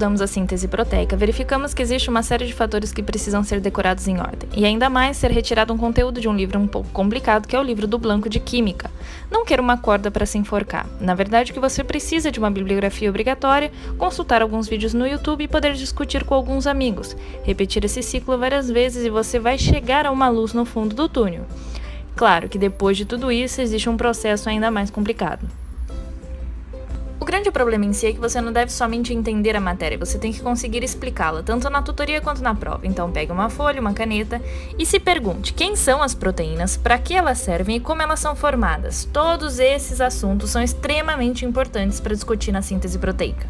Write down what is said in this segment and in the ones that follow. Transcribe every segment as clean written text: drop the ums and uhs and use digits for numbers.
estudamos a síntese proteica, verificamos que existe uma série de fatores que precisam ser decorados em ordem, e ainda mais ser retirado um conteúdo de um livro um pouco complicado, que é o livro do Blanco de Química. Não queira uma corda para se enforcar. Na verdade, o que você precisa de uma bibliografia obrigatória, consultar alguns vídeos no YouTube e poder discutir com alguns amigos. Repetir esse ciclo várias vezes e você vai chegar a uma luz no fundo do túnel. Claro que depois de tudo isso, existe um processo ainda mais complicado. O grande problema em si é que você não deve somente entender a matéria, você tem que conseguir explicá-la, tanto na tutoria quanto na prova. Então pegue uma folha, uma caneta e se pergunte quem são as proteínas, para que elas servem e como elas são formadas. Todos esses assuntos são extremamente importantes para discutir na síntese proteica.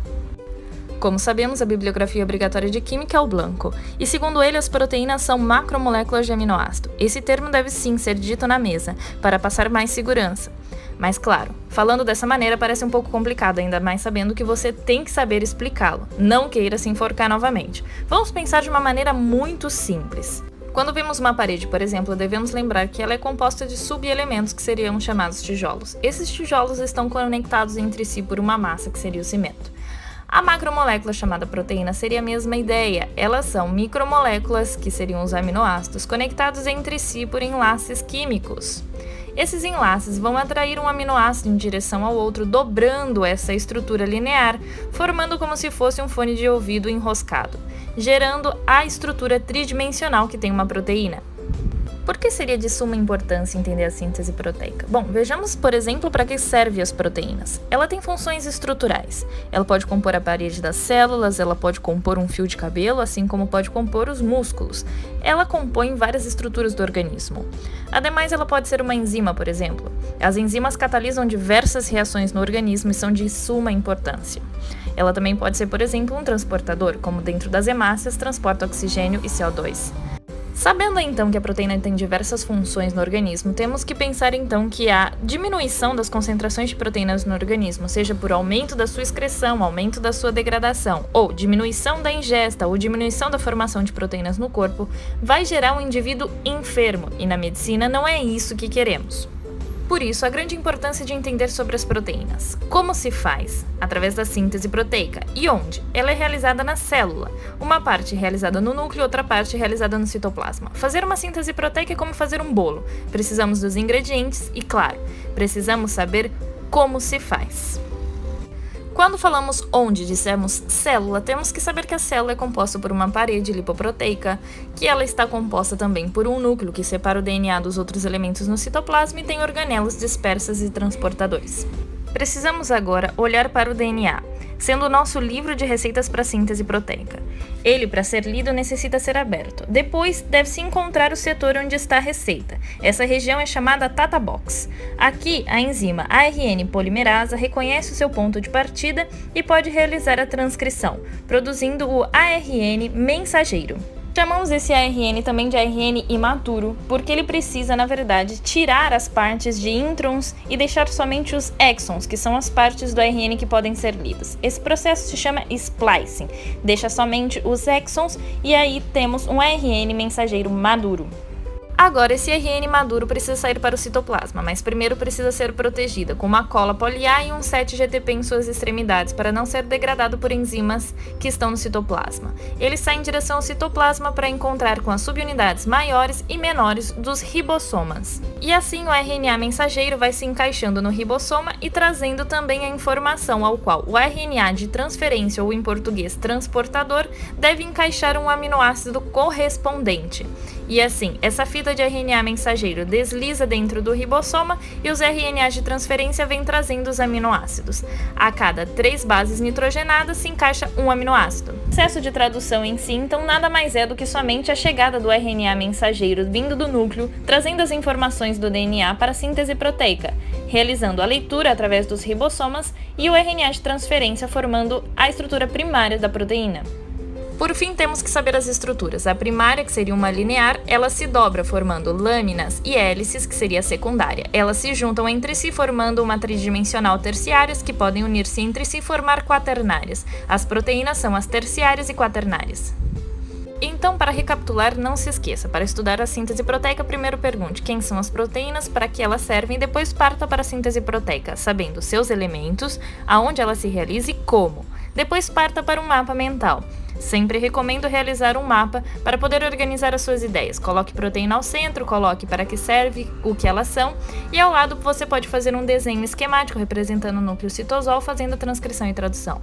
Como sabemos, a bibliografia obrigatória de química é o Blanco, e segundo ele, as proteínas são macromoléculas de aminoácido. Esse termo deve sim ser dito na mesa, para passar mais segurança. Mas claro, falando dessa maneira parece um pouco complicado, ainda mais sabendo que você tem que saber explicá-lo. Não queira se enforcar novamente. Vamos pensar de uma maneira muito simples. Quando vemos uma parede, por exemplo, devemos lembrar que ela é composta de subelementos que seriam chamados tijolos. Esses tijolos estão conectados entre si por uma massa, que seria o cimento. A macromolécula chamada proteína seria a mesma ideia. Elas são micromoléculas, que seriam os aminoácidos, conectados entre si por enlaces químicos. Esses enlaces vão atrair um aminoácido em direção ao outro, dobrando essa estrutura linear, formando como se fosse um fone de ouvido enroscado, gerando a estrutura tridimensional que tem uma proteína. Por que seria de suma importância entender a síntese proteica? Bom, vejamos, por exemplo, para que servem as proteínas. Ela tem funções estruturais. Ela pode compor a parede das células, ela pode compor um fio de cabelo, assim como pode compor os músculos. Ela compõe várias estruturas do organismo. Ademais, ela pode ser uma enzima, por exemplo. As enzimas catalisam diversas reações no organismo e são de suma importância. Ela também pode ser, por exemplo, um transportador, como dentro das hemácias transporta oxigênio e CO2. Sabendo então que a proteína tem diversas funções no organismo, temos que pensar então que a diminuição das concentrações de proteínas no organismo, seja por aumento da sua excreção, aumento da sua degradação, ou diminuição da ingesta ou diminuição da formação de proteínas no corpo, vai gerar um indivíduo enfermo, e na medicina não é isso que queremos. Por isso, a grande importância de entender sobre as proteínas. Como se faz? Através da síntese proteica. E onde? Ela é realizada na célula. Uma parte realizada no núcleo e outra parte realizada no citoplasma. Fazer uma síntese proteica é como fazer um bolo. Precisamos dos ingredientes e, claro, precisamos saber como se faz. Quando falamos onde dissemos célula, temos que saber que a célula é composta por uma parede lipoproteica, que ela está composta também por um núcleo que separa o DNA dos outros elementos no citoplasma e tem organelas dispersas e transportadores. Precisamos agora olhar para o DNA, sendo o nosso livro de receitas para síntese proteica. Ele, para ser lido, necessita ser aberto. Depois, deve-se encontrar o setor onde está a receita. Essa região é chamada Tata Box. Aqui, a enzima ARN polimerasa reconhece o seu ponto de partida e pode realizar a transcrição, produzindo o ARN mensageiro. Chamamos esse ARN também de ARN imaturo, porque ele precisa, na verdade, tirar as partes de introns e deixar somente os exons, que são as partes do ARN que podem ser lidas. Esse processo se chama splicing, deixa somente os exons e aí temos um ARN mensageiro maduro. Agora, esse ARN maduro precisa sair para o citoplasma, mas primeiro precisa ser protegida com uma cola poli-A e um 7-GTP em suas extremidades para não ser degradado por enzimas que estão no citoplasma. Ele sai em direção ao citoplasma para encontrar com as subunidades maiores e menores dos ribossomas. E assim o RNA mensageiro vai se encaixando no ribossoma e trazendo também a informação ao qual o RNA de transferência, ou em português transportador, deve encaixar um aminoácido correspondente. E assim, essa fita de RNA mensageiro desliza dentro do ribossoma e os RNAs de transferência vêm trazendo os aminoácidos. A cada 3 bases nitrogenadas se encaixa um aminoácido. O processo de tradução em si, então, nada mais é do que somente a chegada do RNA mensageiro vindo do núcleo, trazendo as informações do DNA para a síntese proteica, realizando a leitura através dos ribossomas e o RNA de transferência formando a estrutura primária da proteína. Por fim, temos que saber as estruturas. A primária, que seria uma linear, ela se dobra formando lâminas e hélices, que seria a secundária. Elas se juntam entre si formando uma tridimensional terciárias, que podem unir-se entre si e formar quaternárias. As proteínas são as terciárias e quaternárias. Então, para recapitular, não se esqueça, para estudar a síntese proteica, primeiro pergunte quem são as proteínas, para que elas servem, e depois parta para a síntese proteica, sabendo seus elementos, aonde ela se realiza e como. Depois parta para um mapa mental. Sempre recomendo realizar um mapa para poder organizar as suas ideias. Coloque proteína ao centro, coloque para que serve, o que elas são, e ao lado você pode fazer um desenho esquemático representando o núcleo citosol, fazendo a transcrição e tradução.